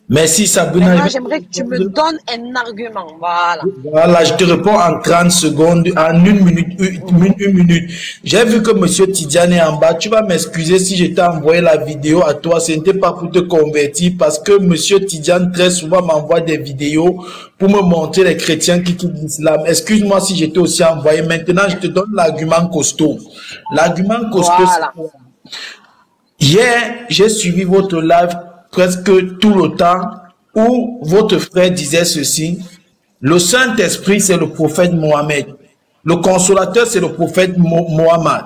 Merci Sabrina. Maintenant, j'aimerais que tu me donnes un argument. Voilà. Voilà, je te réponds en 30 secondes, en une minute, une minute. J'ai vu que Monsieur Tidiane est en bas. Tu vas m'excuser si je t'ai envoyé la vidéo à toi. Ce n'était pas pour te convertir parce que Monsieur Tidiane très souvent m'envoie des vidéos pour me montrer les chrétiens qui quittent l'islam. Excuse-moi si je t'ai aussi envoyé. Maintenant, je te donne l'argument costaud. L'argument costaud, Voilà. hier, j'ai suivi votre live presque tout le temps où votre frère disait ceci. Le Saint-Esprit, c'est le prophète Mohammed. Le consolateur, c'est le prophète Mohammed.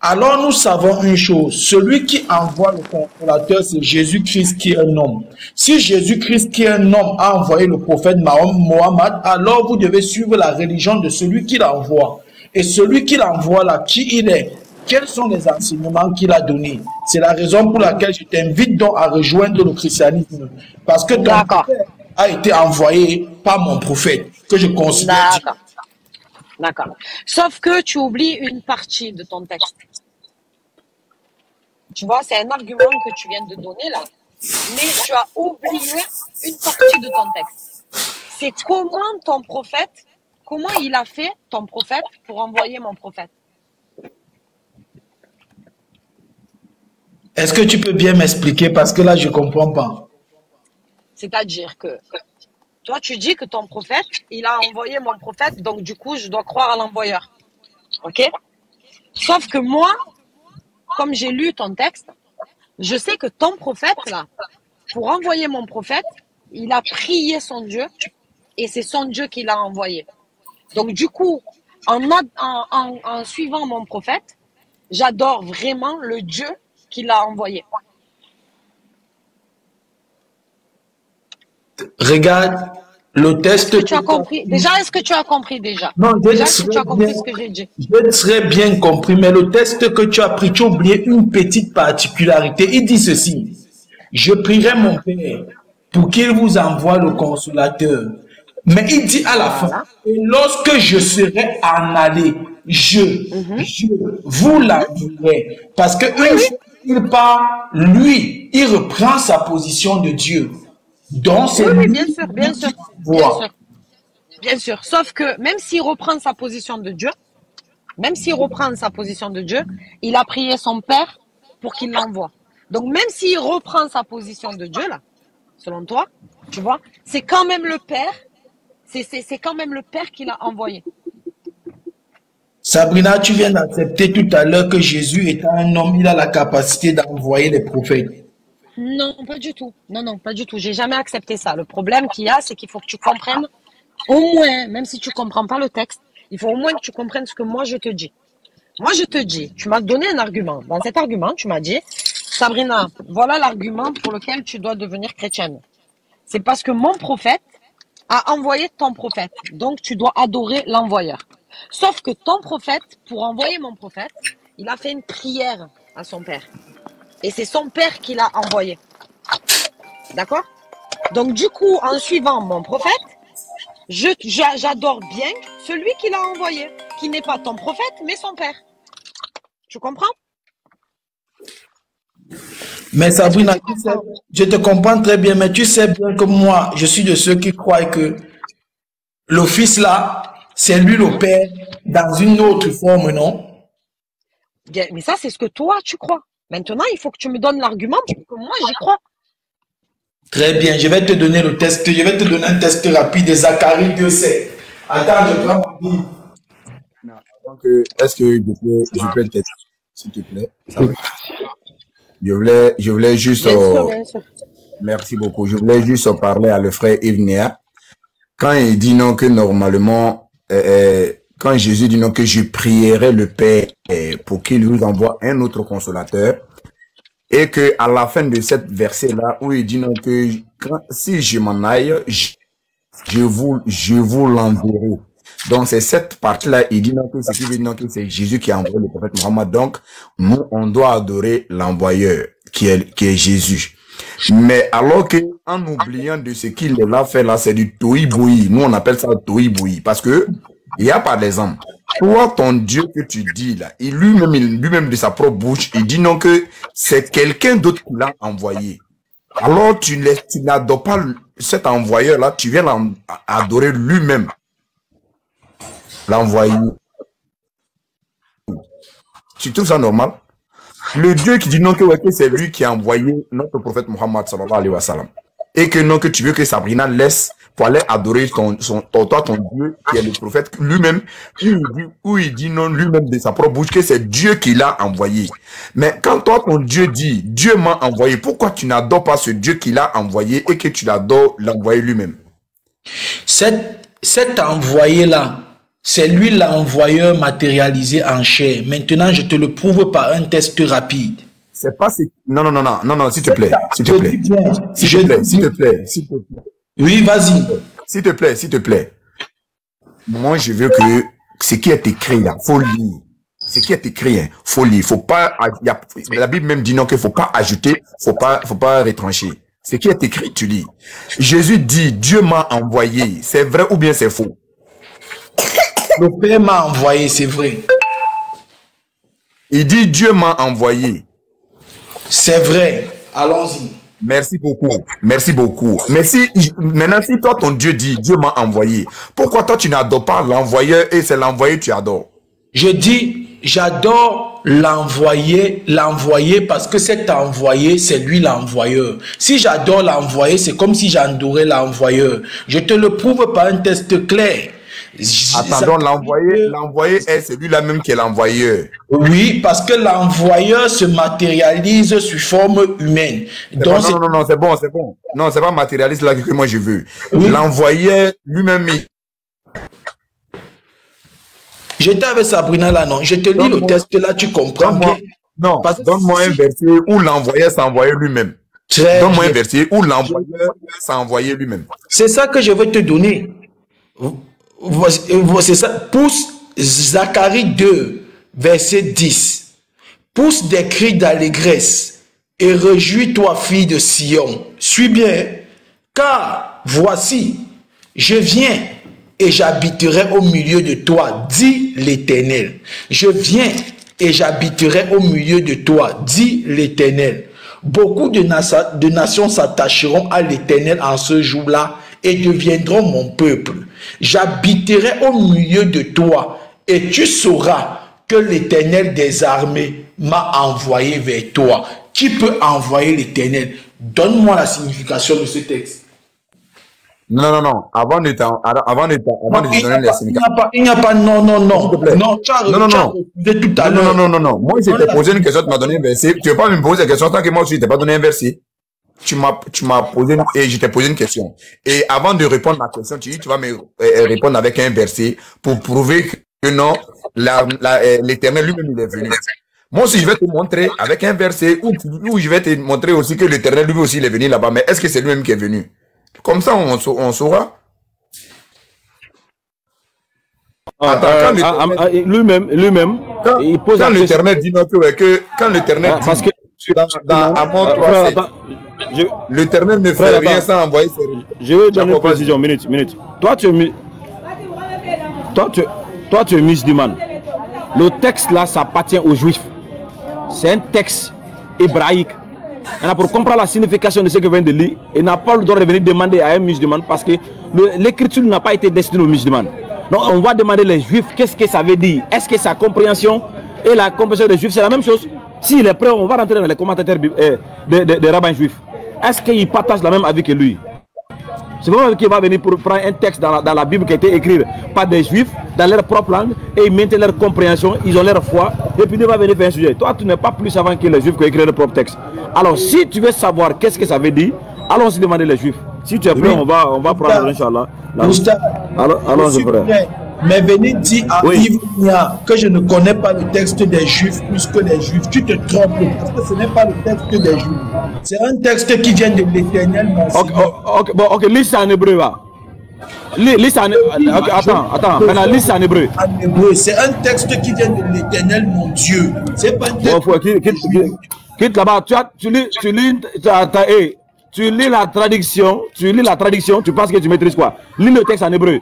Alors nous savons une chose, celui qui envoie le consolateur, c'est Jésus-Christ qui est un homme. Si Jésus-Christ qui est un homme a envoyé le prophète Mohammed, alors vous devez suivre la religion de celui qui l'envoie. Et celui qui l'envoie là, qui il est? Quels sont les enseignements qu'il a donnés? C'est la raison pour laquelle je t'invite donc à rejoindre le christianisme. Parce que ton prophète a été envoyé par mon prophète, que je considère. D'accord. D'accord. Sauf que tu oublies une partie de ton texte. Tu vois, c'est un argument que tu viens de donner là. Mais tu as oublié une partie de ton texte. C'est comment ton prophète, comment il a fait ton prophète pour envoyer mon prophète. Est-ce que tu peux bien m'expliquer parce que là, je ne comprends pas. C'est-à-dire que toi, tu dis que ton prophète, il a envoyé mon prophète, donc du coup, je dois croire à l'envoyeur. OK? Sauf que moi, comme j'ai lu ton texte, je sais que ton prophète, là, pour envoyer mon prophète, il a prié son Dieu et c'est son Dieu qui l'a envoyé. Donc du coup, en suivant mon prophète, j'adore vraiment le Dieu qui l'a envoyé. Regarde le test. Est-ce que tu as compris? Déjà, est-ce que tu as compris déjà? Non, déjà, est-ce que tu as compris ce que j'ai dit? Je très bien compris, mais le test que tu as pris, tu as oublié une petite particularité. Il dit ceci. Je prierai mon Père pour qu'il vous envoie le consolateur. Mais il dit à la fin, et lorsque je serai en aller, je vous l'enverrai. Parce que une fois qu'il part, lui, il reprend sa position de Dieu. Donc, c'est oui, bien sûr, bien sûr, bien sûr. Bien sûr. Sauf que même s'il reprend sa position de Dieu, il a prié son Père pour qu'il l'envoie. Donc, même s'il reprend sa position de Dieu, là, selon toi, tu vois, c'est quand même le Père, c'est quand même le Père qui l'a envoyé. Sabrina, tu viens d'accepter tout à l'heure que Jésus étant un homme, il a la capacité d'envoyer les prophètes. Non, pas du tout. Non, pas du tout. J'ai jamais accepté ça. Le problème qu'il y a, c'est qu'il faut que tu comprennes, au moins, même si tu comprends pas le texte, il faut au moins que tu comprennes ce que moi je te dis. Moi, je te dis, tu m'as donné un argument. Dans cet argument, tu m'as dit, Sabrina, voilà l'argument pour lequel tu dois devenir chrétienne. C'est parce que mon prophète a envoyé ton prophète. Donc, tu dois adorer l'envoyeur. Sauf que ton prophète, pour envoyer mon prophète, il a fait une prière à son père. Et c'est son père qui l'a envoyé. D'accord? Donc, du coup, en suivant mon prophète, j'adore bien celui qui l'a envoyé, qui n'est pas ton prophète, mais son père. Tu comprends? Mais Sabrina, je te comprends très bien, mais tu sais bien que moi, je suis de ceux qui croient que le fils là, c'est lui le père dans une autre forme, non? Bien, mais ça, c'est ce que toi, tu crois. Maintenant, il faut que tu me donnes l'argument pour que moi, j'y crois. Très bien, je vais te donner le test. Je vais te donner un test rapide de Zacharie 2,7. Attends, je prends mon livre. Est-ce que je peux tester, s'il te plaît? Je voulais juste... Bien sûr. Merci beaucoup. Je voulais juste parler à le frère Evnia. Quand il dit non que normalement... quand Jésus dit non que je prierai le Père pour qu'il vous envoie un autre consolateur, et que à la fin de cette verset-là, où il dit non que si je m'en aille, je vous l'enverrai. Donc c'est cette partie-là, il dit non que ce qui veut dire non que c'est Jésus qui a envoyé le prophète Mohammed. Donc nous, on doit adorer l'envoyeur qui est Jésus. Mais alors que en oubliant de ce qu'il a fait là, c'est du toïboui. Nous on appelle ça toïboui parce que il y a par exemple, toi ton Dieu que tu dis là, lui-même de sa propre bouche, il dit non que c'est quelqu'un d'autre qui l'a envoyé. Alors tu n'adores pas cet envoyeur-là, tu viens adorer lui-même. L'envoyé. Tu trouves ça normal? Le Dieu qui dit non que c'est lui qui a envoyé notre prophète Mohammed sallallahu alayhi wa sallam. Et que non, que tu veux que Sabrina laisse pour aller adorer ton Dieu qui est le prophète lui-même, où il dit non lui-même de sa propre bouche que c'est Dieu qui l'a envoyé. Mais quand toi, ton Dieu dit, Dieu m'a envoyé, pourquoi tu n'adores pas ce Dieu qui l'a envoyé et que tu l'adores l'envoyer lui-même? Cet envoyé-là, c'est lui l'envoyeur matérialisé en chair. Maintenant, je te le prouve par un test rapide. C'est pas non, s'il te plaît, s'il te plaît. S'il te plaît. Oui, vas-y. S'il te plaît. Moi, je veux que ce qui est écrit là, faut lire. Ce qui est écrit, hein, faut lire. Faut pas, la Bible même dit non qu'il faut pas ajouter, faut pas retrancher. Ce qui est écrit, tu lis. Jésus dit, Dieu m'a envoyé. C'est vrai ou bien c'est faux? Le Père m'a envoyé, c'est vrai. Il dit, Dieu m'a envoyé. C'est vrai. Allons-y. Merci beaucoup. Merci beaucoup. Mais maintenant, si toi, ton Dieu dit, Dieu m'a envoyé, pourquoi toi, tu n'adores pas l'envoyeur et c'est l'envoyé que tu adores? Je dis, j'adore l'envoyé parce que cet envoyé, c'est lui l'envoyeur. Si j'adore l'envoyé, c'est comme si j'adorais l'envoyeur. Je te le prouve par un test clair. Attends, l'envoyé est celui-là même qui est l'envoyeur. Oui, parce que l'envoyeur se matérialise sous forme humaine. Donc, non, c'est bon. Non, c'est pas matérialiste là que moi je veux. Oui. L'envoyeur lui-même. J'étais avec Sabrina là, non. Je te lis le test là, tu comprends. Non, donne-moi un verset où l'envoyeur s'est envoyé lui-même. Donne-moi un verset où l'envoyeur s'est envoyé lui-même. C'est ça que je vais te donner. C'est ça. Pousse Zacharie 2, verset 10. Pousse des cris d'allégresse et réjouis-toi, fille de Sion. Suis bien, car voici, je viens et j'habiterai au milieu de toi, dit l'Éternel. Je viens et j'habiterai au milieu de toi, dit l'Éternel. Beaucoup de nations s'attacheront à l'Éternel en ce jour-là et deviendront mon peuple. J'habiterai au milieu de toi et tu sauras que l'Éternel des armées m'a envoyé vers toi. Qui peut envoyer l'Éternel? Donne-moi la signification de ce texte. Non. Avant de donner la signification. Il n'y a pas non. Non, Moi, je t'ai posé une question, tu m'as donné un verset. Tu ne veux pas me poser la question tant que moi aussi, je t'ai pas donné un verset. Tu m'as posé et je t'ai posé une question. Et avant de répondre à ma question, tu dis tu vas me répondre avec un verset pour prouver que non, l'Éternel lui-même il est venu. Moi aussi, je vais te montrer avec un verset où je vais te montrer aussi que l'Éternel lui aussi il est venu là-bas. Mais est-ce que c'est lui-même qui est venu? Comme ça, on saura. Lui-même, il pose quand l'Éternel dit non, que quand l'Éternel dit, parce que dans Amon 3, l'Éternel ne fait rien sans envoyer ses... Je vais donner une précision, minute. Toi, tu es musulman. Le texte là, ça appartient aux Juifs. C'est un texte hébraïque. Pour comprendre la signification de ce que vient de lire, il n'a pas le droit de venir demander à un musulman parce que l'écriture n'a pas été destinée aux musulmans. Donc on va demander les Juifs qu'est-ce que ça veut dire. Est-ce que sa compréhension et la compréhension des Juifs c'est la même chose? S'il est prêt, on va rentrer dans les commentateurs des rabbins juifs. Est-ce qu'ils partagent la même avis que lui? C'est vraiment qu'il va venir pour prendre un texte dans la Bible qui a été écrit par des Juifs dans leur propre langue et ils maintiennent leur compréhension, ils ont leur foi et puis il va venir faire un sujet. Toi, tu n'es pas plus savant que les Juifs qui ont écrit leur propre texte. Alors, si tu veux savoir qu'est-ce que ça veut dire, allons-y demander les Juifs. Si tu es prêt, on va prendre, Inch'Allah. Alors, je ferai. Mais venez dire à Yves que je ne connais pas le texte des Juifs plus que les Juifs. Tu te trompes parce que ce n'est pas le texte des Juifs. C'est un texte qui vient de l'Éternel. Ok, lis ça en hébreu. Attends, maintenant lis ça en hébreu. En hébreu, c'est un texte qui vient de l'Éternel, mon Dieu. C'est pas un texte. Quitte là-bas, tu lis la traduction, tu penses que tu maîtrises quoi? Lis le texte en hébreu.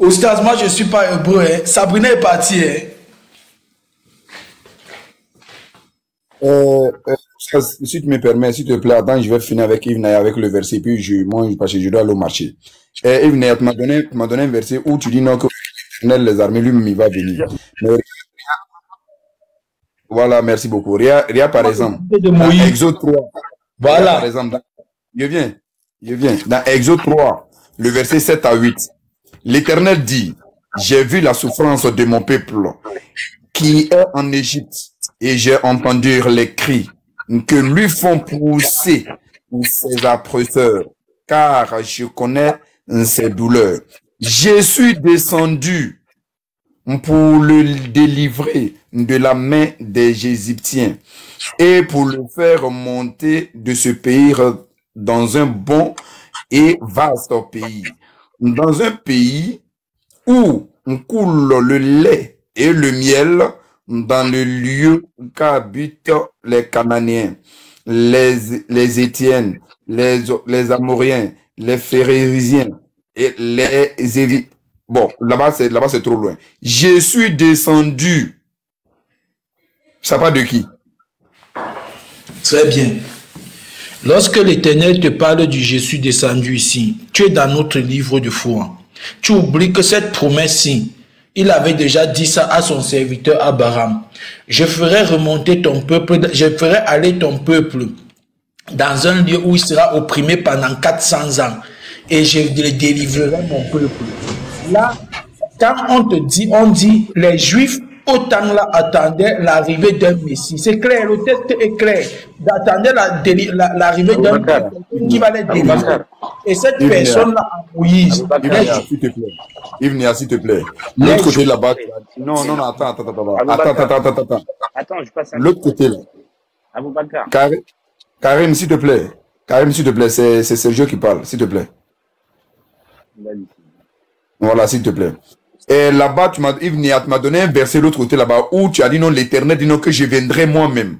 Oustaz, moi je suis pas hébreu. Hein. Sabrina est partie. Hein. Si tu me permets, s'il te plaît, attends, je vais finir avec Yves Naya, avec le verset, puis moi, parce que je dois aller au marché. Yves Naya, tu m'as donné un verset où tu dis non, que les armées, lui-même, il va venir. Mais, voilà, merci beaucoup. Ria, par exemple, dans Exode 3, voilà. Par exemple, je viens. Dans Exode 3, le verset 7 à 8, l'Éternel dit, j'ai vu la souffrance de mon peuple qui est en Égypte, et j'ai entendu les cris que lui font pousser ses oppresseurs, car je connais ses douleurs. Je suis descendu pour le délivrer de la main des Égyptiens et pour le faire monter de ce pays dans un bon et vaste pays, dans un pays où on coule le lait et le miel, dans le lieu qu'habitent les Cananéens, les Étiennes, les Amoriens, les Phérésiens et les Évites. Bon, là-bas c'est trop loin. Je suis descendu. Ça parle de qui? Très bien. Lorsque l'Éternel te parle du je suis descendu ici, tu es dans notre livre de foi. Tu oublies que cette promesse-ci, il avait déjà dit ça à son serviteur Abraham. Je ferai remonter ton peuple, je ferai aller ton peuple dans un lieu où il sera opprimé pendant 400 ans. Et je délivrerai mon peuple. Là, quand on dit, les Juifs, autant là attendaient l'arrivée d'un Messie. C'est clair, le texte est clair. D'atteindre l'arrivée d'un Messie qui va les délivrer. Et cette personne-là, Moïse. S'il te plaît. Yves, s'il te plaît. L'autre côté là-bas. Non, attends. Attends, je passe à l'autre côté là. Aboubacar. Karim, s'il te plaît. C'est Sergio qui parle, s'il te plaît. Voilà, s'il te plaît. Et là-bas, Yves Niat m'a donné un verset de l'autre côté là-bas où tu as dit non, l'Éternel dit non, que je viendrai moi-même.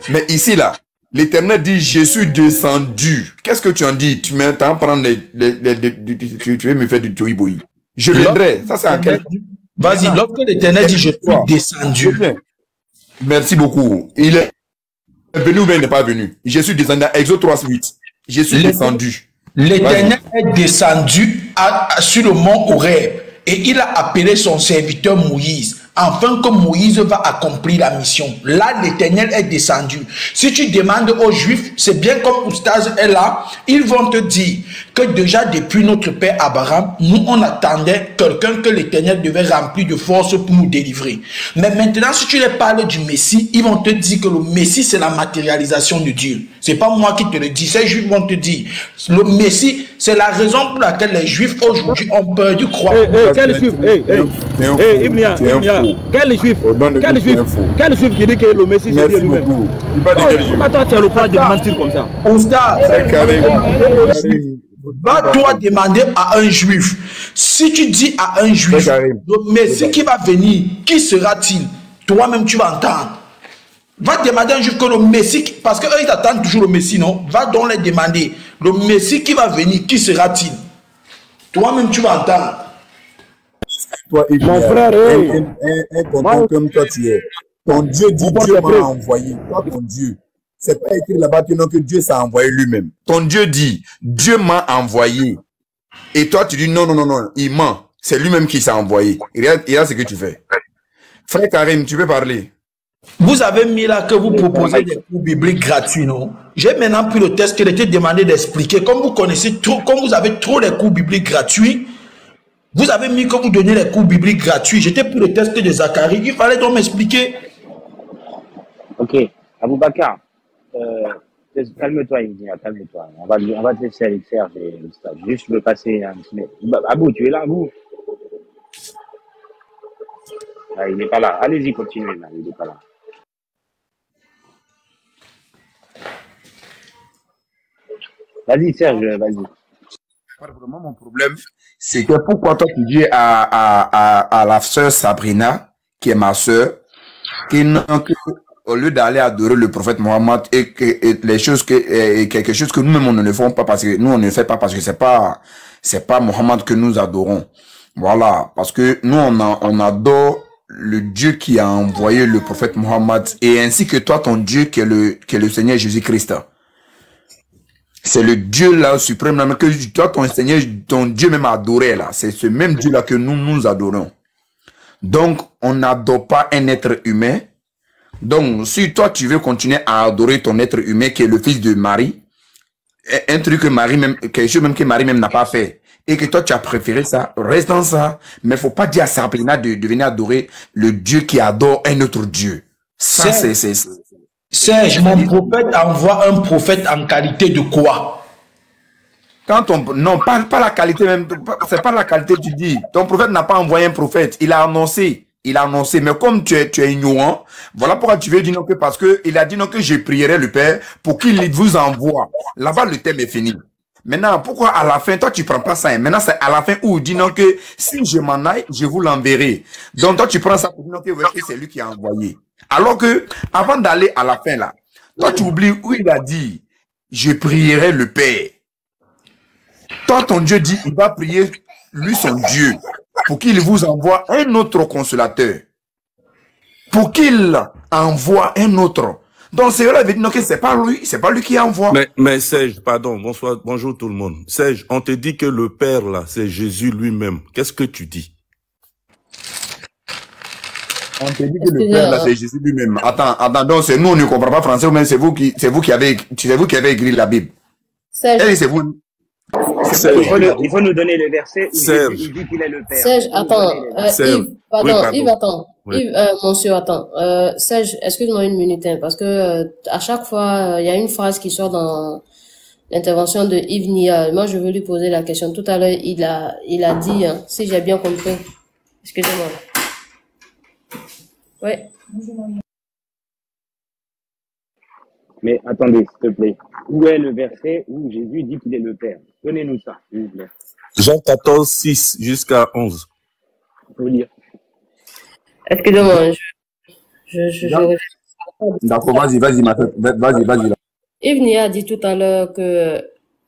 Mais ici là, l'Éternel dit je suis descendu. Qu'est-ce que tu en dis? Tu m'entends prendre tu veux me faire du toiboui. Je viendrai. Ça c'est en quel... Vas-y, lorsque l'Éternel dit je suis descendu. Merci beaucoup. Il est venu ou bien il n'est pas venu? Je suis descendu dans Exode 3:8. Je suis descendu. L'Éternel est descendu sur le mont Horeb et il a appelé son serviteur Moïse afin que Moïse va accomplir la mission. Là, l'Éternel est descendu. Si tu demandes aux Juifs, c'est bien comme Oustaz est là, ils vont te dire que déjà depuis notre père Abraham, nous on attendait quelqu'un que l'Éternel devait remplir de force pour nous délivrer. Mais maintenant, si tu leur parles du Messie, ils vont te dire que le Messie c'est la matérialisation de Dieu. C'est pas moi qui te le dis, ces Juifs vont te dire. Le Messie, c'est la raison pour laquelle les Juifs aujourd'hui ont peur de croire. Quel Juif? Ibnia, quel Juif? Quel Juif qui dit que le Messie c'est Dieu lui-même? Attends, tu as le droit de mentir comme ça. Va toi demander à un Juif. Si tu dis à un Juif, le Messie qui va venir, qui sera-t-il? Toi-même tu vas entendre. Va demander à un Juif que le Messie, parce qu'eux ils attendent toujours le Messie, non? Va donc les demander. Le Messie qui va venir, qui sera-t-il? Toi-même tu vas entendre. Toi, mon frère, un content comme toi tu es. Ton Dieu dit Dieu m'a envoyé. Toi, ton Dieu. C'est pas écrit là-bas que Dieu s'est envoyé lui-même. Ton Dieu dit Dieu m'a envoyé. Et toi, tu dis non, il ment. C'est lui-même qui s'est envoyé. Et là, ce que tu fais. Frère Karim, tu peux parler. Vous avez mis là que vous proposez des cours bibliques gratuits, non? J'ai maintenant pris le test qu'il était demandé d'expliquer. Comme vous connaissez trop, comme vous avez trop les cours bibliques gratuits, vous avez mis que vous donnez les cours bibliques gratuits. J'étais pris le test de Zacharie. Il fallait donc m'expliquer. Ok. Aboubacar, calme-toi, calme-toi. On va te laisser avec Serge et le stade. Juste me passer un petit mot. Abou, tu es là, Abou? Ah, il n'est pas là. Allez-y, continuez là. Il n'est pas là. Vas-y, Serge, vas-y. Vraiment, mon problème, c'est que pourquoi toi tu dis à la sœur Sabrina, qui est ma sœur, au lieu d'aller adorer le prophète Mohammed et quelque chose que nous-mêmes on ne le faisons pas parce que nous on ne le fait pas parce que c'est pas Mohammed que nous adorons. Voilà, parce que nous, on adore le Dieu qui a envoyé le prophète Mohammed et ainsi que toi, ton Dieu qui est le Seigneur Jésus-Christ. C'est le Dieu là suprême là, que toi, ton Seigneur, ton Dieu même adoré là. C'est ce même Dieu là que nous adorons. Donc, on n'adore pas un être humain. Donc, si toi, tu veux continuer à adorer ton être humain qui est le fils de Marie, un truc que Marie même, quelque chose même que Marie même n'a pas fait, et que toi, tu as préféré ça, reste dans ça. Mais faut pas dire à Sabrina de venir adorer le Dieu qui adore un autre Dieu. Ça, Serge, mon prophète envoie un prophète en qualité de quoi? Non, pas la qualité même, c'est pas la qualité que tu dis. Ton prophète n'a pas envoyé un prophète, il a annoncé, mais comme tu es ignorant, voilà pourquoi tu veux dire non que parce que il a dit non que je prierai le Père pour qu'il vous envoie. Là-bas, le thème est fini. Maintenant, pourquoi à la fin, toi tu prends pas ça, hein? Maintenant, c'est à la fin où il dit non que si je m'en aille, je vous l'enverrai. Donc toi tu prends ça pour dire non que, ouais, que c'est lui qui a envoyé. Alors que, avant d'aller à la fin là, toi tu oublies où il a dit, je prierai le Père. Toi, ton Dieu dit, il va prier, lui, son Dieu, pour qu'il vous envoie un autre consolateur. Pour qu'il envoie un autre. Donc, c'est là, non, que c'est pas lui qui envoie. Mais Serge, pardon, bonjour tout le monde. Serge, on te dit que le Père, là, c'est Jésus lui-même. Qu'est-ce que tu dis? On te dit que le Père, là, c'est Jésus lui-même. Attends, donc, c'est nous, on ne comprend pas français, ou même c'est vous qui avez écrit la Bible. Serge. C'est vous. Il faut nous donner le verset où il dit qu'il est le Père. Serge, attends. Yves, pardon. Yves, attends. Oui. Yves, monsieur, attends. Serge, excuse-moi une minute, hein, parce que à chaque fois, il y a une phrase qui sort dans l'intervention de Yves Nia. Moi, je veux lui poser la question. Tout à l'heure, il a dit, hein, si j'ai bien compris. Excusez-moi. Ouais. Mais attendez, s'il te plaît. Où est le verset où Jésus dit qu'il est le Père? Donnez-nous ça, s'il vous plaît. Jean 14, 6 jusqu'à 11. Faut lire. Excusez-moi, D'accord, vas-y. Yves Nia a dit tout à l'heure que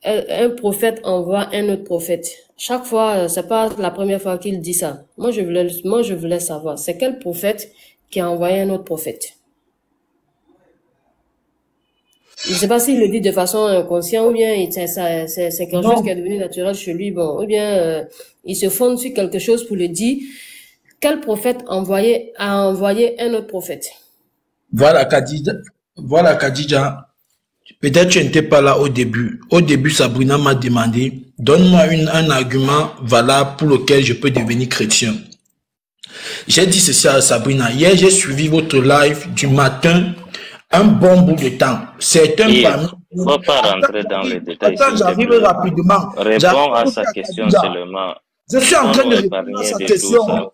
un prophète envoie un autre prophète. Chaque fois, c'est pas la première fois qu'il dit ça. Moi, je voulais savoir, c'est quel prophète qui a envoyé un autre prophète? Je ne sais pas s'il le dit de façon inconsciente ou bien c'est quelque chose qui est devenu naturel chez lui, bon, ou bien il se fonde sur quelque chose pour le dire. Quel prophète a envoyé un autre prophète? Voilà Khadija. Peut-être tu n'étais pas là au début. Au début, Sabrina m'a demandé, donne-moi un argument valable pour lequel je peux devenir chrétien. J'ai dit ceci à Sabrina. Hier, j'ai suivi votre live du matin un bon bout de temps. Certains parmi vous... Il ne faut pas rentrer dans les détails. Attends, j'arrive rapidement. Réponds à sa question seulement. Je suis en train de répondre à sa question.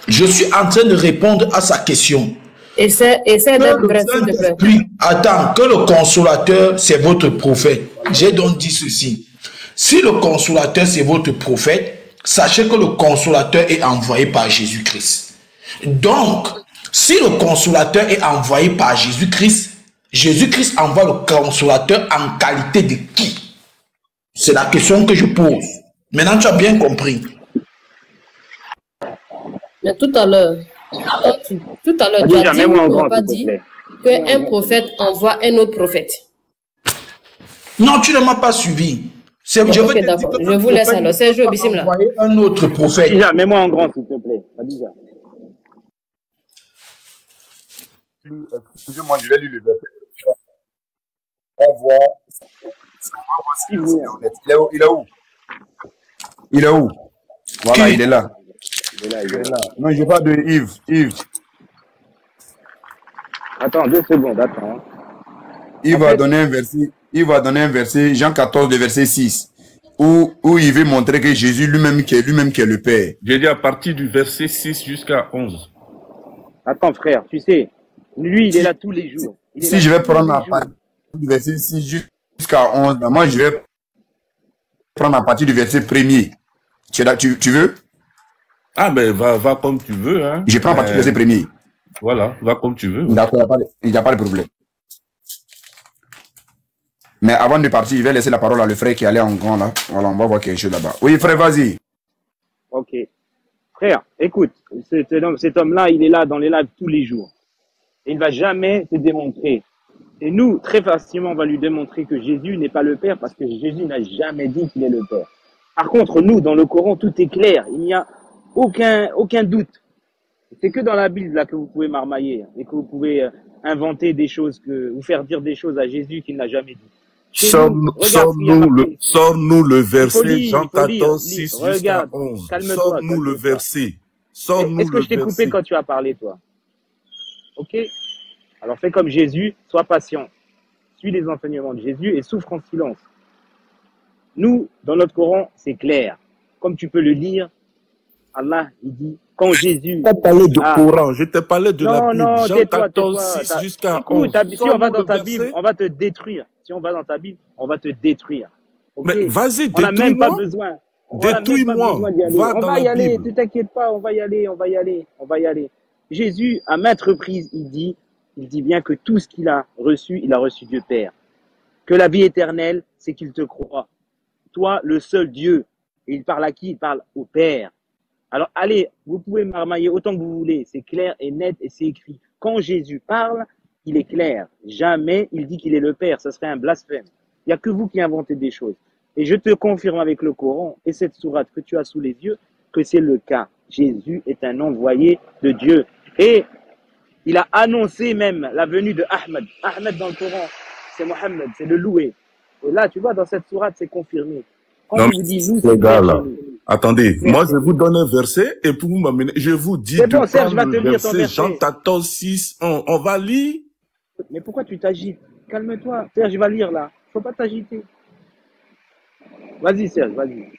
Je suis en train de répondre à sa question. Essaie d'être bref, s'il te plaît. Attends, que le consolateur, c'est votre prophète. J'ai donc dit ceci. Si le consolateur, c'est votre prophète, sachez que le consolateur est envoyé par Jésus-Christ. Donc, si le consolateur est envoyé par Jésus-Christ, Jésus-Christ envoie le consolateur en qualité de qui? C'est la question que je pose. Maintenant, tu as bien compris. Mais tout à l'heure, tu as dit, on n'a pas dit qu'un prophète envoie un autre prophète. Non, tu ne m'as pas suivi. Okay, je vous laisse alors. C'est Joe Bissimla. Un autre prophète. Déjà, mets-moi en grand, s'il te plaît. Déjà. Excusez-moi, je vais lire le verset. On voit. Il est où? Voilà, il est là. Il est là. Non, je parle de Yves. Attends, 2 secondes, attends. Il va donner un verset, Jean 14, de verset 6, où il veut montrer que Jésus lui-même qui est le Père. J'ai dit à partir du verset 6 jusqu'à 11. Attends, frère, tu sais, lui, il est là tous les jours. Si je vais prendre à partir du verset 6 jusqu'à 11, moi, je vais prendre à partir du verset 1er. Tu veux? Ah, ben, va comme tu veux, hein. Je prends à partir du verset 1er. Voilà, va comme tu veux. D'accord, il n'y a pas de problème. Mais avant de partir, je vais laisser la parole à le frère qui allait en grand là. Voilà, on va voir quelque chose là-bas. Oui, frère, vas-y. Ok. Frère, écoute, cet homme-là, il est là dans les lives tous les jours. Et il ne va jamais te démontrer. Et nous, très facilement, on va lui démontrer que Jésus n'est pas le Père parce que Jésus n'a jamais dit qu'il est le Père. Par contre, nous, dans le Coran, tout est clair. Il n'y a aucun doute. C'est que dans la Bible là que vous pouvez marmailler et que vous pouvez inventer des choses, vous faire dire des choses à Jésus qu'il n'a jamais dit. Sors-nous le verset Jean 14, 6 jusqu'à regarde, 11. calme-toi. Sors-nous le verset. Sors-nous le verset. Est-ce que je t'ai coupé quand tu as parlé, toi? Ok? Alors fais comme Jésus, sois patient. Suis les enseignements de Jésus et souffre en silence. Nous, dans notre Coran, c'est clair. Comme tu peux le lire, Allah, il dit, quand Jésus... Je t'ai parlé du Coran, je t'ai parlé de la Bible. Non, Jean 14, 6 jusqu'à 11. Si on va dans ta Bible, on va te détruire. Si on va dans ta Bible, on va te détruire. Okay? Mais vas-y, détruis-moi. On n'a même pas besoin. Détruis-moi. On va y aller, ne t'inquiète pas, on va y aller. Jésus, à maintes reprises, il dit bien que tout ce qu'il a reçu Dieu Père. Que la vie éternelle, c'est qu'il te croit. Toi, le seul Dieu. Et il parle à qui? Il parle au Père. Alors, allez, vous pouvez marmailler autant que vous voulez. C'est clair et net et c'est écrit. Quand Jésus parle, il est clair. Jamais il dit qu'il est le Père. Ça serait un blasphème. Il n'y a que vous qui inventez des choses. Et je te confirme avec le Coran et cette sourate que tu as sous les yeux que c'est le cas. Jésus est un envoyé de Dieu. Et il a annoncé même la venue de Ahmed. Ahmed dans le Coran, c'est Mohammed, c'est le loué. Et là, tu vois, dans cette sourate, c'est confirmé. Quand non, je vous dis nous, c'est gars là. Attendez, moi je vous donne un verset et puis vous m'amenez. Je vous dis de bon, Serge, prendre le verset Jean 14, 6. On va lire. Mais pourquoi tu t'agites? Calme-toi. Serge, je vais lire là. Faut pas t'agiter. Vas-y, Serge, vas-y.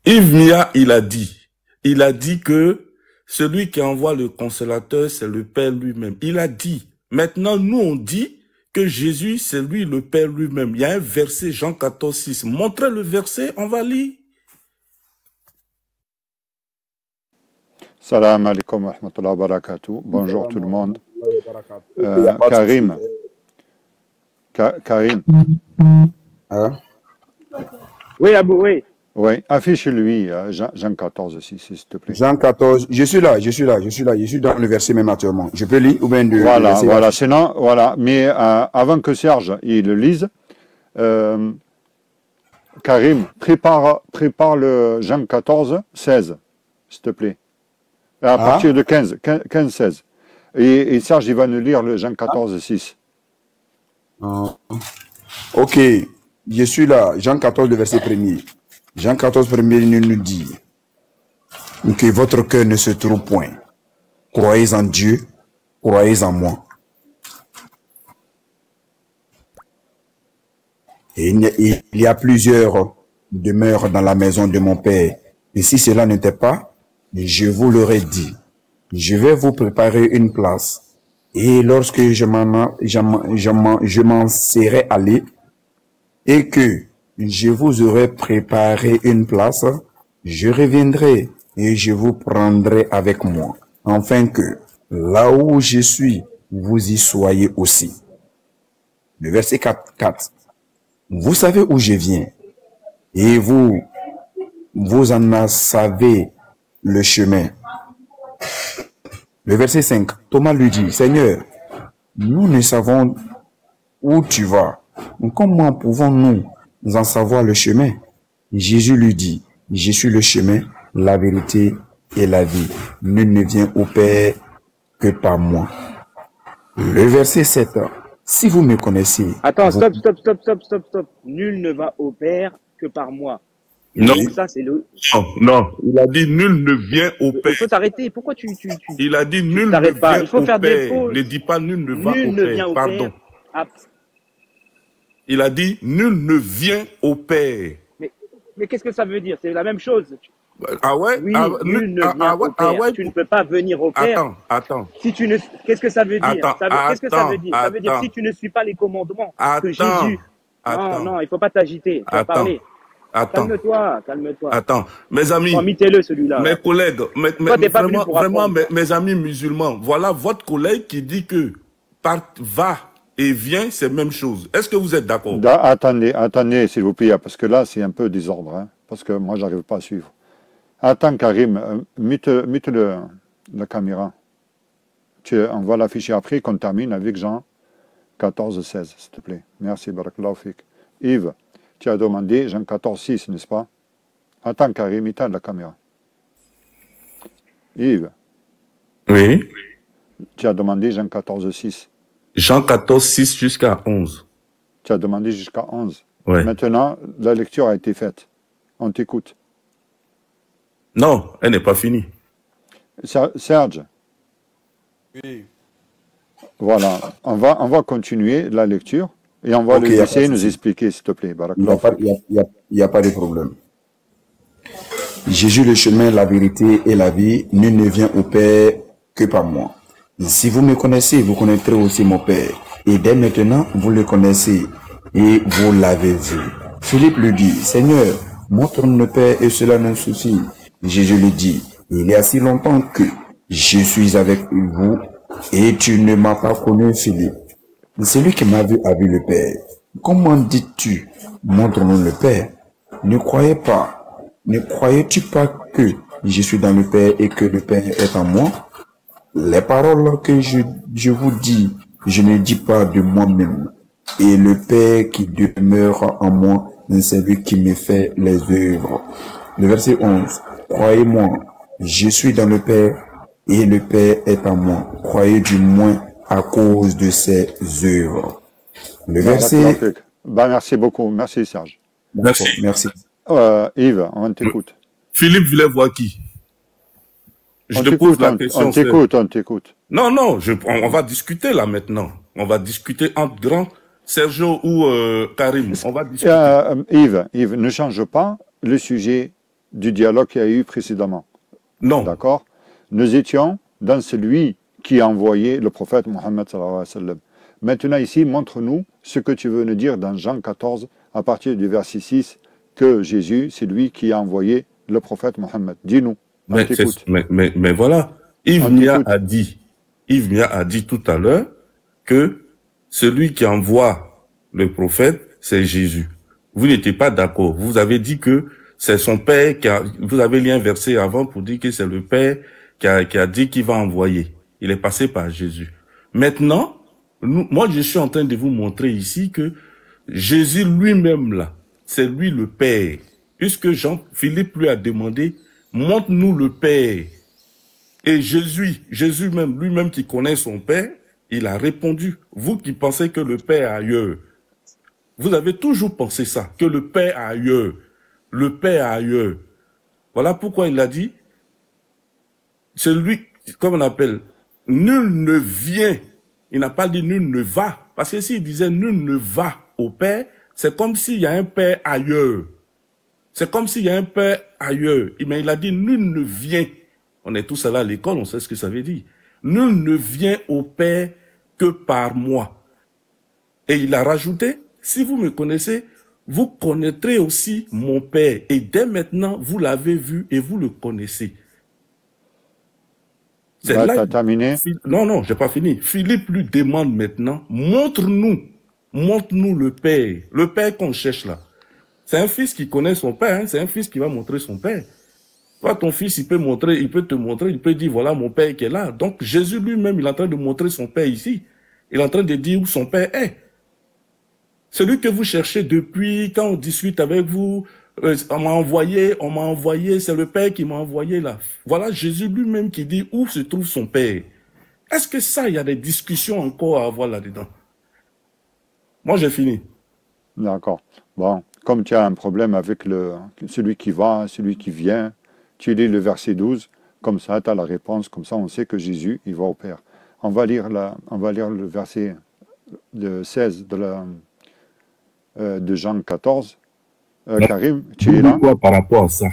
Yves Nia, il a dit que celui qui envoie le consolateur, c'est le Père lui-même. Il a dit. Maintenant, nous, on dit que Jésus, c'est lui le Père lui-même. Il y a un verset, Jean 14, 6. Montrez le verset, on va lire. Salam alaikum wa rahmatullahi wa barakatuh. Bonjour tout le monde. Karim. Karim. Hein? Oui, Abou, oui. Oui, affiche-lui Jean 14 aussi, s'il te plaît. Jean 14, je suis là, je suis dans le verset même actuellement. Je peux lire ou bien de... Voilà, sinon, voilà. Mais avant que Serge il le lise, Karim, prépare le Jean 14, 16, s'il te plaît. À partir de 15, 16. Et Serge, il va nous lire le Jean 14, 6. Ok, je suis là, Jean 14, le verset 1er. Jean 14, 1er nous dit que votre cœur ne se trouve point. Croyez en Dieu, croyez en moi. Et il y a plusieurs demeures dans la maison de mon Père. Et si cela n'était pas, je vous l'aurais dit. Je vais vous préparer une place. Et lorsque je m'en serai allé et que je vous aurai préparé une place, je reviendrai et je vous prendrai avec moi, afin que là où je suis, vous y soyez aussi. Le verset 4. Vous savez où je viens et vous en savez le chemin. Le verset 5. Thomas lui dit, Seigneur, nous ne savons où tu vas. Comment pouvons-nous en savoir le chemin? Jésus lui dit, je suis le chemin, la vérité et la vie. Nul ne vient au Père que par moi. Le verset 7. Si vous me connaissez... Attends, stop. Nul ne va au Père que par moi. Non. Ça, c'est le... Non, il a dit nul ne vient au Père. Il faut t'arrêter. Pourquoi tu... Il a dit nul ne vient Il faut au faire Père. des pauses. Ne dis pas nul ne va Nul au ne Père. vient au Pardon. Père. Il a dit nul ne vient au Père. Mais qu'est-ce que ça veut dire? C'est la même chose. Ah ouais? Oui, nul ne vient au Père. Ouais. Tu ne peux pas venir au Père. Attends. Si tu ne... Qu'est-ce que ça veut dire? Qu'est-ce que ça veut dire? Ça veut dire si tu ne suis pas les commandements que Jésus... Non, il ne faut pas t'agiter. Tu vas parler. Calme-toi. Attends, mes amis, Imitez-le celui-là. mes collègues, vraiment mes amis musulmans, voilà votre collègue qui dit que va et vient, c'est même chose. Est-ce que vous êtes d'accord? Attendez, attendez, s'il vous plaît, parce que là, c'est un peu désordre, hein, parce que moi, j'arrive pas à suivre. Attends, Karim, mute la caméra. On va l'afficher après qu'on termine avec Jean 14, 16, s'il te plaît. Merci, barakallahu fik. Yves, tu as demandé Jean 14, 6, n'est-ce pas? Attends, Karim, éteins la caméra. Yves. Oui. Tu as demandé Jean 14, 6. Jean 14, 6 jusqu'à 11. Tu as demandé jusqu'à 11. Ouais. Maintenant, la lecture a été faite. On t'écoute. Non, elle n'est pas finie. Serge. Oui. Voilà, on va continuer la lecture et on va le laisser nous expliquer, s'il te plaît. Il n'y a pas de problème. Jésus, le chemin, la vérité et la vie, nul ne vient au Père que par moi. Si vous me connaissez, vous connaîtrez aussi mon Père. Et dès maintenant, vous le connaissez et vous l'avez vu. Philippe lui dit, Seigneur, montre-nous le Père et cela nous suffit. Jésus lui dit, il y a si longtemps que je suis avec vous et tu ne m'as pas connu, Philippe. Celui qui m'a vu a vu le Père. Comment dis-tu, montre-nous le Père? Ne croyais-tu pas que je suis dans le Père et que le Père est en moi? Les paroles que je vous dis, je ne dis pas de moi-même. Et le Père qui demeure en moi, c'est lui qui me fait les œuvres. Le verset 11. Croyez-moi, je suis dans le Père et le Père est en moi. Croyez du moins à cause de ses œuvres. Le verset... merci beaucoup. Merci, Serge. Merci. Merci. Yves, on t'écoute. Philippe voulait voir qui? Je te pose la question. On t'écoute. Non, on va discuter là maintenant. On va discuter entre grands, Sergio ou Karim. On va discuter. Yves, ne change pas le sujet du dialogue qu'il y a eu précédemment. Non. D'accord? Nous étions dans celui qui a envoyé le prophète Mohammed sallallahu alayhi wa sallam. Maintenant ici, montre-nous ce que tu veux nous dire dans Jean 14, à partir du verset 6, que Jésus, c'est lui qui a envoyé le prophète Mohammed. Dis-nous. Mais voilà, Yves Mia a dit tout à l'heure que celui qui envoie le prophète, c'est Jésus. Vous n'étiez pas d'accord. Vous avez dit que c'est son père vous avez lu un verset avant pour dire que c'est le père qui a dit qu'il va envoyer. Il est passé par Jésus. Maintenant, moi je suis en train de vous montrer ici que Jésus lui-même là, c'est lui le Père. Puisque Jean-Philippe lui a demandé, montre-nous le Père. Et Jésus même, lui-même qui connaît son Père, il a répondu, vous qui pensez que le Père est ailleurs, vous avez toujours pensé ça, que le Père est ailleurs, le Père est ailleurs. Voilà pourquoi il a dit, celui, comme on appelle, nul ne vient, il n'a pas dit nul ne va, parce que s'il disait nul ne va au Père, c'est comme s'il y a un Père ailleurs. C'est comme s'il y a un Père ailleurs. Mais il a dit nul ne vient. On est tous allés à l'école, on sait ce que ça veut dire. Nul ne vient au Père que par moi. Et il a rajouté, si vous me connaissez, vous connaîtrez aussi mon Père. Et dès maintenant, vous l'avez vu et vous le connaissez. C'est là. T'as terminé? Non, j'ai pas fini. Philippe lui demande maintenant, montre-nous le Père qu'on cherche là. C'est un fils qui connaît son père, hein? C'est un fils qui va montrer son père. Toi, ton fils, il peut te montrer, il peut dire, voilà mon père qui est là. Donc, Jésus lui-même, il est en train de montrer son père ici. Il est en train de dire où son père est. Celui que vous cherchez depuis, quand on discute avec vous, on m'a envoyé, c'est le père qui m'a envoyé là. Voilà Jésus lui-même qui dit où se trouve son père. Est-ce que ça, il y a des discussions encore à avoir là-dedans? Moi, j'ai fini. D'accord. Bon, comme tu as un problème avec celui qui va, celui qui vient, tu lis le verset 12, comme ça tu as la réponse, comme ça on sait que Jésus, il va au Père. On va lire le verset 16 de Jean 14. Karim, tu es là? Quoi par rapport à ça?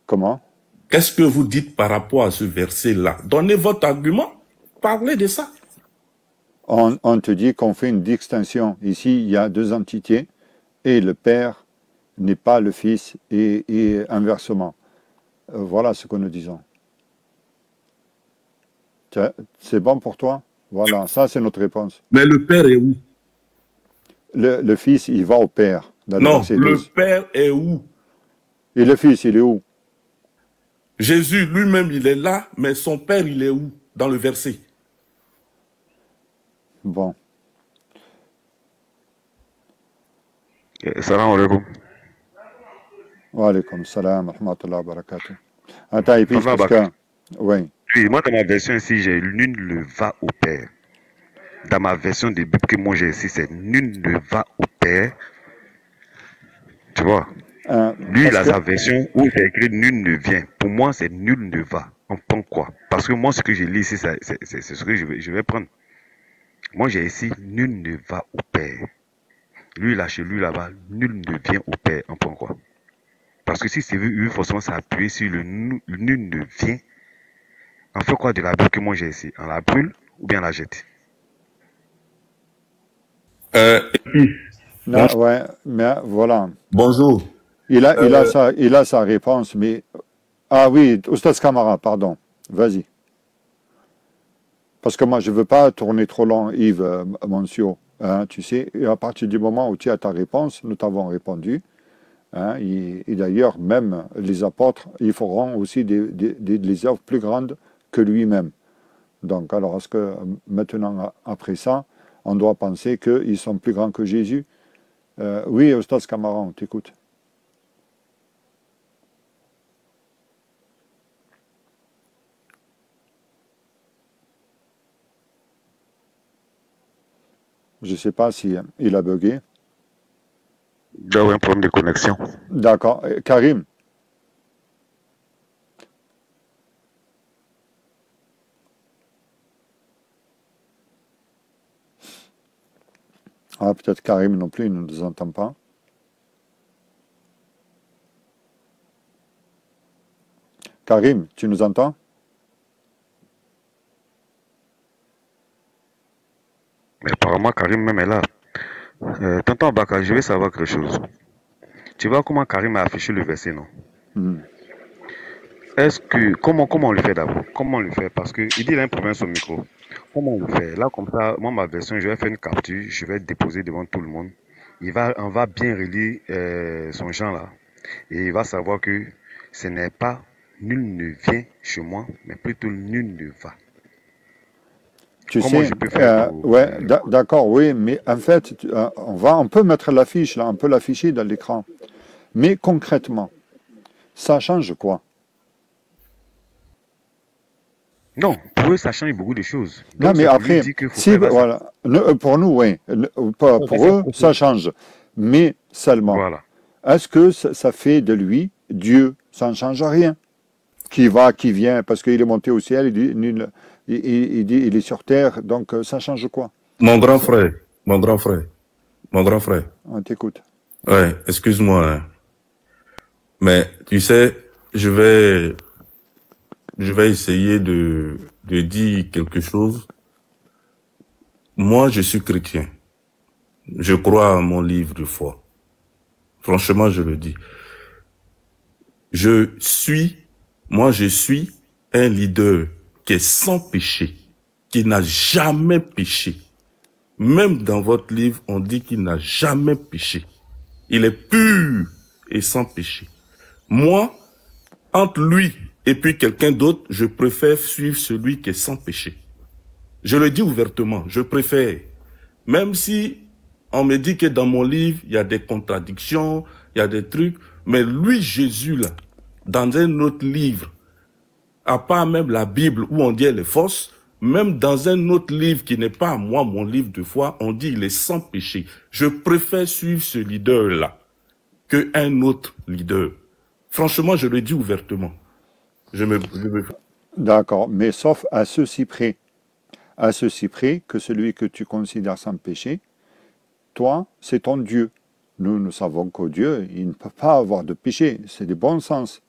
Comment? Qu'est-ce que vous dites par rapport à ce verset-là? Donnez votre argument, parlez de ça. On te dit qu'on fait une distinction. Ici, il y a deux entités et le Père n'est pas le Fils et inversement. Voilà ce que nous disons. C'est bon pour toi? Voilà, ça c'est notre réponse. Mais le Père est où? le Fils, il va au Père. Dans Non, verset le 12. Père est où? Et le Fils, il est où? Jésus lui-même, il est là, mais son Père, il est où? Dans le verset. Bon. Salam alaikum. Wa alaykum salam wa rahmatullahi wa barakatuh. Attends, et puis, Papa parce que... Oui. Oui, moi, dans ma version ici, j'ai nul ne va au Père. Dans ma version de Bible que moi j'ai ici, c'est nul ne va au Père. Tu vois? Lui, il a sa version où c'est écrit nul ne vient. Pour moi, c'est nul ne va. On prend quoi? Parce que moi, ce que je lis ici, c'est ce que je vais prendre. Moi, j'ai ici nul ne va au Père. Lui, là, chez lui, là-bas, nul ne vient au Père. On prend quoi? Parce que si c'est vu, forcément, s'appuyer sur le nul ne vient. On fait quoi de la Bible que moi j'ai ici? On la brûle ou bien on la jette? Non, ouais, mais voilà. Bonjour. Il a sa réponse, mais... Ah oui, Oustaz Kamara, pardon. Vas-y. Parce que moi, je ne veux pas tourner trop long, Yves Monsieur. Hein, tu sais, et à partir du moment où tu as ta réponse, nous t'avons répondu. Hein, et d'ailleurs, même les apôtres, ils feront aussi des œuvres plus grandes que lui-même. Donc, alors, est-ce que maintenant, après ça, on doit penser qu'ils sont plus grands que Jésus? Oui, Oustaz Kamara, on t'écoute. Je ne sais pas si il a bugué. Il doit avoir un problème de connexion. D'accord. Karim? Ah, peut-être Karim non plus, il ne nous entend pas. Karim, tu nous entends? Mais apparemment, Karim même est là. Tonton Baka, je vais savoir quelque chose. Tu vois comment Karim a affiché le verset, non? Est-ce que... Comment on le fait d'abord? Comment on le fait? Parce qu'il dit qu'il a un problème sur le micro. Comment on le fait? Là, comme ça, moi, ma version, je vais faire une capture, je vais déposer devant tout le monde. On va bien relire son chant là. Et il va savoir que ce n'est pas nul ne vient chez moi, mais plutôt nul ne va. Tu Comment sais, je peux faire ouais, d'accord, oui, mais en fait, on peut mettre l'affiche là, on peut l'afficher dans l'écran. Mais concrètement, ça change quoi? Non, pour eux, ça change beaucoup de choses. Non, Donc, mais après, si, voilà, pour nous, oui, pour eux, ça change. Mais seulement, voilà. Est-ce que ça fait de lui Dieu? Ça ne change rien. Qui va, qui vient, parce qu'il est monté au ciel, il dit il est sur terre, donc ça change quoi? Mon grand frère. On t'écoute. Ouais, excuse-moi. Hein. Mais tu sais, je vais essayer de dire quelque chose. Moi, je suis chrétien. Je crois à mon livre de foi. Franchement, je le dis. Je suis un leader qui est sans péché, qui n'a jamais péché. Même dans votre livre, on dit qu'il n'a jamais péché. Il est pur et sans péché. Moi, entre lui et puis quelqu'un d'autre, je préfère suivre celui qui est sans péché. Je le dis ouvertement, je préfère. Même si on me dit que dans mon livre, il y a des contradictions, il y a des trucs, mais lui, Jésus, là, dans un autre livre, à part même la Bible où on dit elle est fausse, même dans un autre livre qui n'est pas moi, mon livre de foi, on dit il est sans péché. Je préfère suivre ce leader-là qu'un autre leader. Franchement, je le dis ouvertement. D'accord, mais sauf à ceci près. À ceci près que celui que tu considères sans péché, toi, c'est ton Dieu. Nous savons qu'au Dieu, il ne peut pas avoir de péché. C'est du bon sens.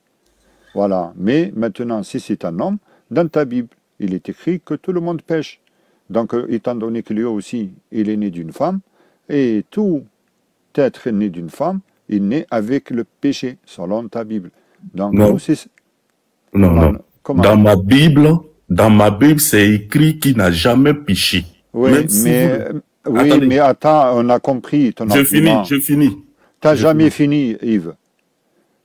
Voilà. Mais maintenant, si c'est un homme, dans ta Bible, il est écrit que tout le monde pêche. Donc, étant donné que lui aussi, il est né d'une femme, et tout être né d'une femme, il naît avec le péché, selon ta Bible. Donc, non. Nous, c'est... Non. Dans ma Bible, c'est écrit qu'il n'a jamais péché. Oui, même si mais Oui, Attendez. mais attends, on a compris ton argument. Je finis. Tu n'as jamais fini, Yves.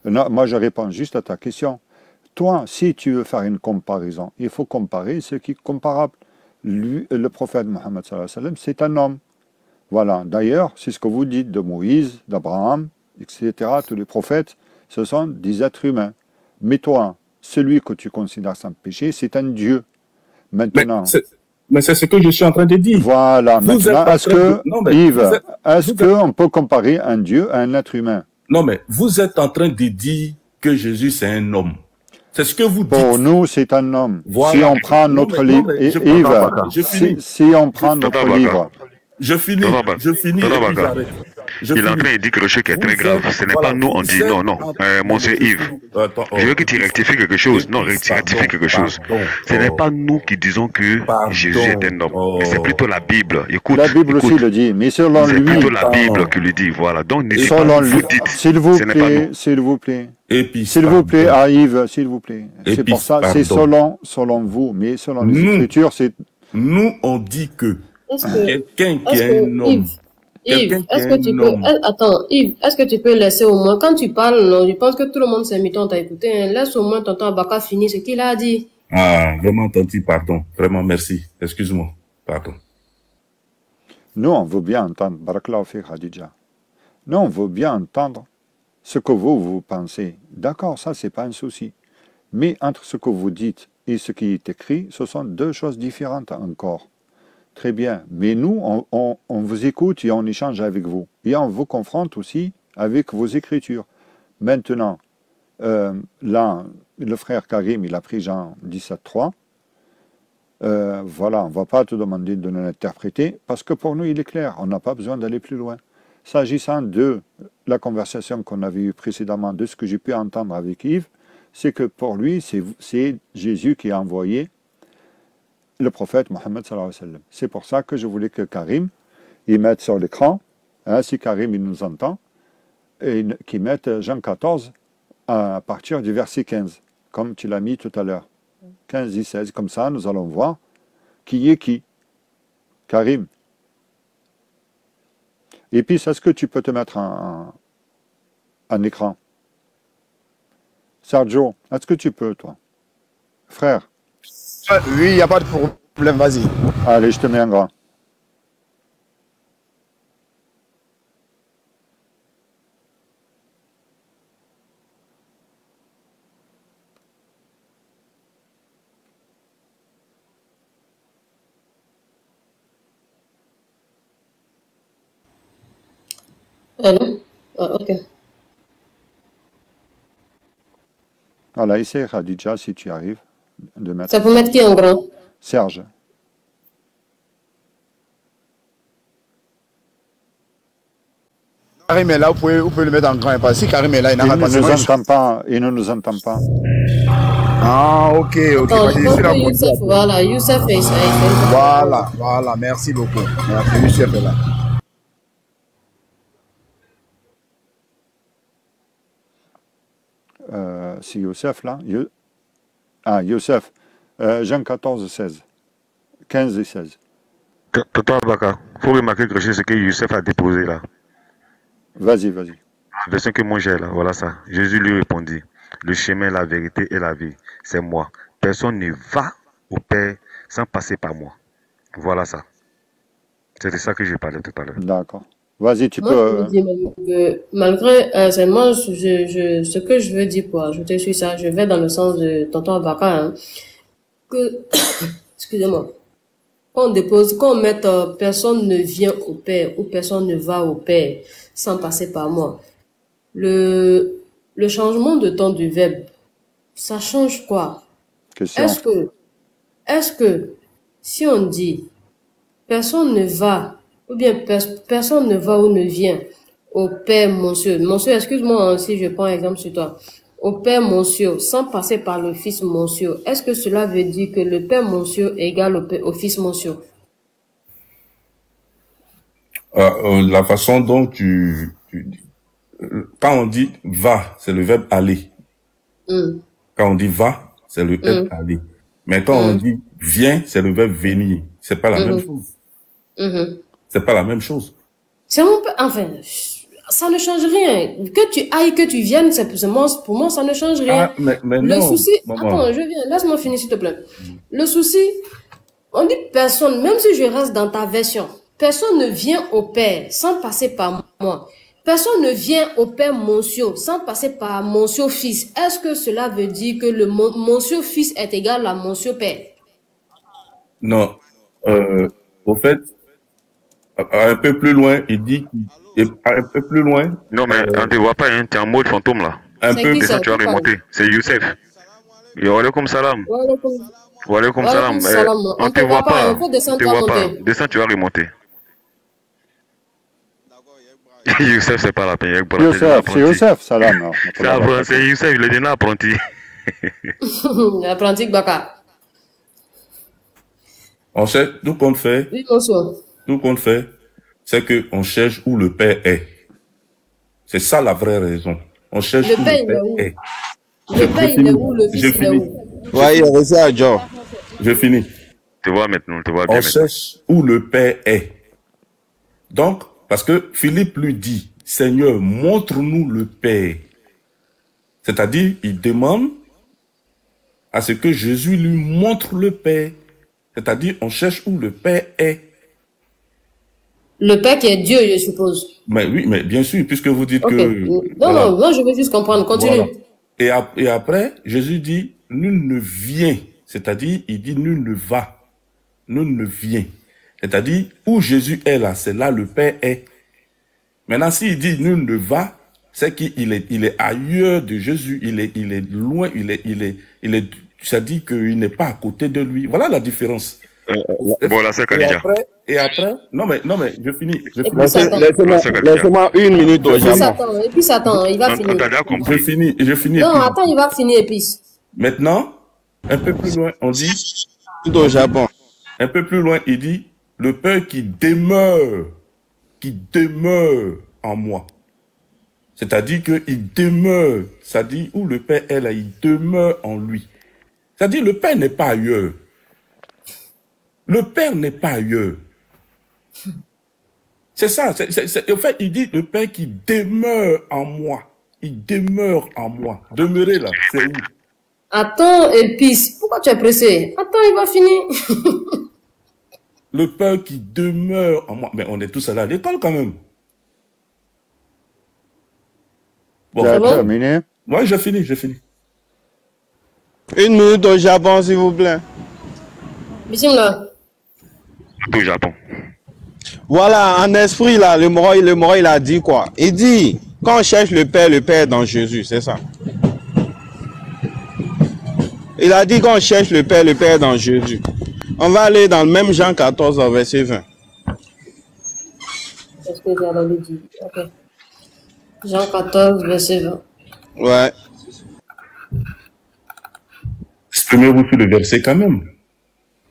Non, moi, je réponds juste à ta question. Toi, si tu veux faire une comparaison, il faut comparer ce qui est comparable. Lui, le prophète Mohammed, c'est un homme. Voilà. D'ailleurs, c'est ce que vous dites de Moïse, d'Abraham, etc. Tous les prophètes, ce sont des êtres humains. Mais toi, celui que tu considères sans péché, c'est un Dieu. Maintenant... Mais c'est ce que je suis en train de dire. Voilà. Maintenant, est-ce que, Yves, est-ce qu'on peut comparer un Dieu à un être humain? Non, mais vous êtes en train de dire que Jésus, c'est un homme. C'est ce que vous dites. Pour nous, c'est un homme. Voilà. Si on prend notre livre, Yves, si on prend notre livre... Je finis et puis j'arrête. Il est en train de dire quelque chose qui est très grave. Ce n'est pas nous, on dit non, non. Monsieur Yves, je veux que tu rectifies quelque chose. Non, rectifie quelque chose. Ce n'est pas nous qui disons que Jésus est un homme. Mais c'est plutôt la Bible. Écoute. La Bible aussi le dit, mais selon lui. C'est plutôt la Bible qui le dit. Voilà. Donc, n'hésitez pas, vous dites. S'il vous plaît, s'il vous plaît. S'il vous plaît, à Yves, s'il vous plaît. C'est pour ça, c'est selon vous, mais selon les Écritures, c'est... Nous, on dit que quelqu'un qui est un homme. Yves, est-ce que tu peux... Attends, Yves, est-ce que tu peux laisser au moins... Quand tu parles, je pense que tout le monde s'est mis, t'a écouté. Hein. Laisse au moins tonton Abaka finir ce qu'il a dit. Ah, vraiment, Tanti, pardon. Vraiment, merci. Excuse-moi. Pardon. Nous, on veut bien entendre, Barakallahu fi Khadija. Nous, on veut bien entendre ce que vous pensez. D'accord, ça, c'est pas un souci. Mais entre ce que vous dites et ce qui est écrit, ce sont deux choses différentes encore. Très bien. Mais nous, on vous écoute et on échange avec vous. Et on vous confronte aussi avec vos écritures. Maintenant, là, le frère Karim, il a pris Jean 17.3. Voilà, on ne va pas te demander de nous l'interpréter, parce que pour nous, il est clair. On n'a pas besoin d'aller plus loin. S'agissant de la conversation qu'on avait eue précédemment, de ce que j'ai pu entendre avec Yves, c'est que pour lui, c'est Jésus qui a envoyé le prophète Mohammed sallallahu alayhi wa sallam. C'est pour ça que je voulais que Karim, il mette sur l'écran, hein, si Karim il nous entend, et qu'il mette Jean 14 à partir du verset 15, comme tu l'as mis tout à l'heure. 15 et 16, comme ça nous allons voir qui est qui. Karim. Et puis, est-ce que tu peux te mettre en écran? Sergio, est-ce que tu peux, toi? Frère? Oui, il n'y a pas de problème, vas-y. Allez, je te mets un grand. Allô? Ok. Voilà, essaye, Khadija, si tu arrives. De mettre... Ça peut mettre qui en grand? Serge. Karim est là, vous pouvez le mettre en grand. Parce que si Karim est là, il n'a pas de il ne nous entend pas. Ah, ok. Attends, je pense que Youssef, voilà, Youssef est ça. Voilà, merci beaucoup. Merci, Youssef est là. C'est Youssef là. Youssef. Jean 14, 16. 15 et 16. Tonton Abaka, il faut remarquer quelque chose, c'est que Youssef a déposé là. Vas-y. La version que moi j'ai là, voilà ça. Jésus lui répondit, le chemin, la vérité et la vie, c'est moi. Personne ne va au Père sans passer par moi. Voilà ça. C'était ça que j'ai parlé tout à l'heure. D'accord. Vas-y, tu moi, peux... Je dis que malgré, seulement, ce que je veux dire pour ajouter sur ça, je vais dans le sens de tonton Abaka, hein, que, excusez-moi, quand on met personne ne vient au Père ou personne ne va au Père sans passer par moi, le changement de temps du verbe, ça change quoi? Est-ce que si on dit personne ne va ou bien personne ne va ou ne vient au Père Monsieur, excuse-moi si je prends exemple sur toi, au Père Monsieur sans passer par le Fils Monsieur, est-ce que cela veut dire que le Père Monsieur est égal au Fils Monsieur? La façon dont quand on dit va, c'est le verbe aller. Quand on dit va, c'est le verbe aller. Mais quand on dit viens, c'est le verbe venir. C'est pas la même chose. C'est pas la même chose. C'est mon père. Enfin, ça ne change rien. Que tu ailles, que tu viennes, pour moi, ça ne change rien. Ah, mais Le non. souci, Maman. attends, je viens, laisse-moi finir s'il te plaît. Le souci, on dit personne, même si je reste dans ta version, personne ne vient au Père sans passer par moi. Personne ne vient au Père Monsieur sans passer par Monsieur Fils. Est-ce que cela veut dire que le Monsieur Fils est égal à Monsieur Père? Non. Au fait, un peu plus loin, il dit un peu plus loin. Non, mais on ne te voit pas, hein, tu es en mode fantôme là. Un peu Descends, tu vas remonter. C'est Youssef. Wa alaykoum salam. Wa alaykoum salam. On ne te voit pas. On ne te voit pas. Descends, tu vas remonter. Youssef, c'est pas la peine. Youssef, c'est Youssef, salam. C'est Youssef, il est déjà apprenti. Apprenti Baka. On sait, tout qu'on fait. Oui, bonsoir. Tout qu'on fait, c'est qu'on cherche où le Père est. C'est ça la vraie raison. On cherche où le Père est. Le Père, il est où? Le Fils, il est où? Ouais, il est ça, John. Je finis. Tu vois maintenant, tu vois bien. On cherche où le Père est. Donc, parce que Philippe lui dit, Seigneur, montre-nous le Père. C'est-à-dire, il demande à ce que Jésus lui montre le Père. C'est-à-dire, on cherche où le Père est. Le Père qui est Dieu, je suppose. Mais oui, mais bien sûr, puisque vous dites que... Non, voilà. non, moi je veux juste comprendre. Continue. Voilà. Et après, Jésus dit, nul ne vient. C'est-à-dire, il dit, nul ne va. Nul ne vient. C'est-à-dire, où Jésus est là, c'est là le Père est. Maintenant, s'il dit, nul ne va, c'est qu'il est ailleurs de Jésus. Il est loin, c'est-à-dire qu'il n'est pas à côté de lui. Voilà la différence. Bon, là, c'est Khadija. Et après, non mais, je finis. Laissez-moi une minute. Et puis Satan, il va finir. Je finis. Non, attends, il va finir épice. Maintenant, un peu plus loin, on dit, au Japon. Un peu plus loin, il dit, le Père qui demeure en moi. C'est-à-dire qu'il demeure, c'est-à-dire où le Père est là, il demeure en lui. C'est-à-dire le Père n'est pas ailleurs. Le Père n'est pas ailleurs. C'est ça. En fait, il dit le Père qui demeure en moi. Il demeure en moi. Demeurer là, c'est où? Attends, épice. Pourquoi tu es pressé? Attends, il va finir. Le Père qui demeure en moi. Mais on est tous allés à l'école quand même. Bon, tu as terminé? Ouais, j'ai fini. Une minute au Japon, s'il vous plaît. Bismillah. Au Japon. Voilà, en esprit, là, le moro, il a dit quoi? Il dit, quand on cherche le Père est dans Jésus, c'est ça. Il a dit qu'on cherche le Père est dans Jésus. On va aller dans le même Jean 14, verset 20. Est-ce que j'allais le dire? Ok. Jean 14, verset 20. Ouais. Exprimez-vous sur le verset quand même.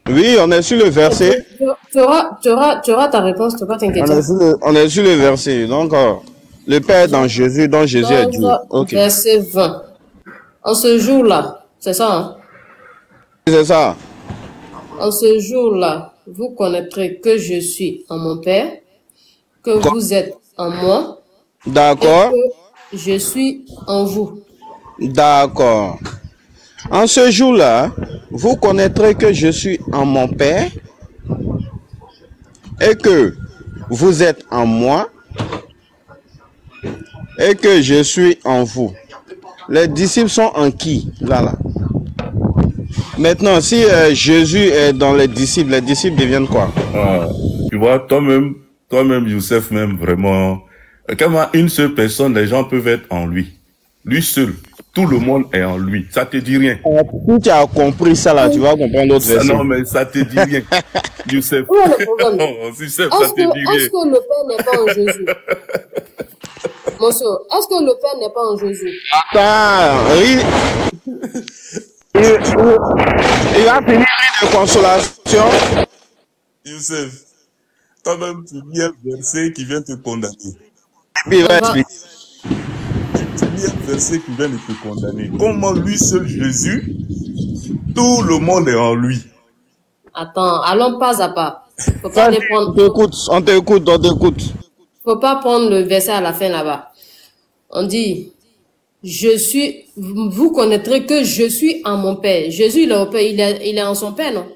Oui, on est sur le verset. Tu auras ta réponse, tu ne peux pas t'inquiéter. On est sur le verset. Donc, le Père dans Jésus, dont Jésus est Dieu. Okay. Verset 20. En ce jour-là, c'est ça, hein? C'est ça. En ce jour-là, vous connaîtrez que je suis en mon Père, que vous êtes en moi. D'accord. Et que je suis en vous. D'accord. En ce jour-là, vous connaîtrez que je suis en mon Père et que vous êtes en moi et que je suis en vous. Les disciples sont en qui? Là. Maintenant, si Jésus est dans les disciples deviennent quoi? Tu vois, toi-même, Youssef, même vraiment, comment une seule personne, les gens peuvent être en lui. Lui seul. Tout le monde est en lui. Ça te dit rien. Si tu as compris ça là, tu vas comprendre d'autres versets. Non, mais ça te dit rien. Youssef. Où est le problème? Youssef, ça te dit rien. Est-ce que le Père n'est pas en Jésus? Monsieur, est-ce que le Père n'est pas en Jésus? Il va finir de consolation. Youssef, toi-même, tu lis un verset qui vient te condamner. Puis il va expliquer. Un verset qui vient de te condamner. Comment lui seul Jésus, tout le monde est en lui. Attends, allons pas à pas. Faut pas les prendre. On t'écoute. Faut pas prendre le verset à la fin là-bas. On dit, vous connaîtrez que je suis en mon Père. Jésus, il est en son Père, non?